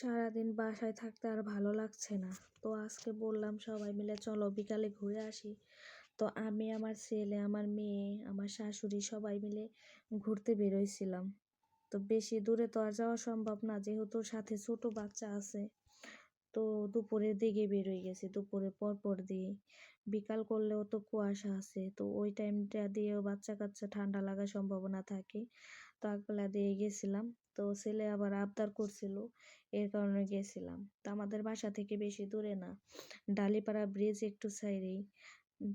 সারাদিন বাসায় থাকতে আর ভালো লাগছে না। তো আজকে বললাম সবাই মিলে চলো বিকালে ঘুরে আসি। তো আমি, আমার ছেলে, আমার মেয়ে, আমার শাশুড়ি সবাই মিলে ঘুরতে বেরোইছিলাম। তো বেশি দূরে তো আর যাওয়া সম্ভব না, যেহেতু সাথে ছোট বাচ্চা আছে। তো দুপুরের দিকে বেরোয় গেছি, দুপুরের পর দিয়ে। বিকাল করলেও তো কুয়াশা আছে, তো ওই টাইমটা দিয়েও বাচ্চা কাচ্চা ঠান্ডা লাগার সম্ভাবনা থাকে। তো আগবেলা দিয়ে গেছিলাম। তো ছেলে আবার আবদার করছিল, এর কারণে গেছিলাম। তো আমাদের বাসা থেকে বেশি দূরে না, ডালিপাড়া ব্রিজ একটু সাইডেই।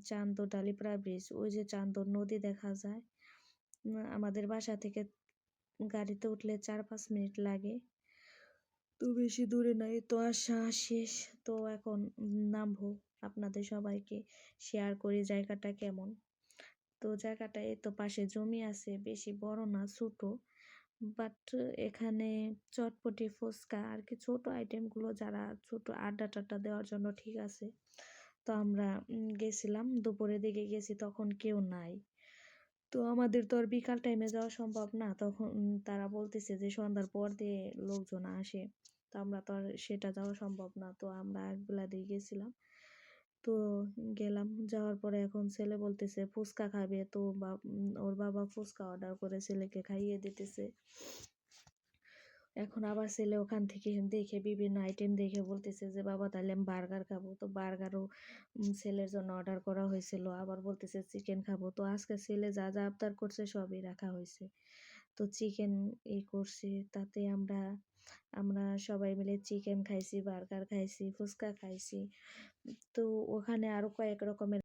চান্দর ডালিপাড়া ব্রিজ, ওই যে চান্দর নদী দেখা যায়। আমাদের বাসা থেকে গাড়িতে উঠলে 4-5 মিনিট লাগে। তো বেশি দূরে নাই, তো আসা শেষ। তো এখন নামবো, আপনাদের সবাইকে শেয়ার করি জায়গাটা কেমন। তো জায়গাটা এই তো পাশে জমি আছে, বেশি বড় না, ছোট। বাট এখানে চটপটি, ফুচকা আর কি ছোট আইটেমগুলো, যারা ছোট আড্ডা টাড্ডা দেওয়ার জন্য ঠিক আছে। তো আমরা গেছিলাম, দুপুরের দিকে গেছি, তখন কেউ নাই। তো আমাদের তো আর বিকাল টাইমে যাওয়া সম্ভব না, তখন তারা বলতেছে যে সন্ধ্যার পর দিয়ে লোকজন আসে। তো আমরা তো আর সেটা যাওয়া সম্ভব না, তো আমরা একবেলা দিয়ে গেছিলাম। তো গেলাম, যাওয়ার পরে এখন ছেলে বলতেছে ফুচকা খাবে, তো ওর বাবা ফুচকা অর্ডার করে ছেলেকে খাইয়ে দিতেছে। এখন আবার ছেলে ওখান থেকে দেখে বিভিন্ন আইটেম দেখে বলতেছে যে বাবা তাহলে আমি বার্গার খাবো। তো বার্গারও ছেলের জন্য অর্ডার করা হয়েছিল, আবার বলতেছে চিকেন খাবো। তো আজকে ছেলে যা যা আবদার করছে সবই রাখা হয়েছে। তো চিকেন করছে, তাতে আমরা আমরা সবাই মিলে চিকেন খাইছি, বার্গার খাইছি, ফুচকা খাইছি। তো ওখানে আরো কয়েক রকমের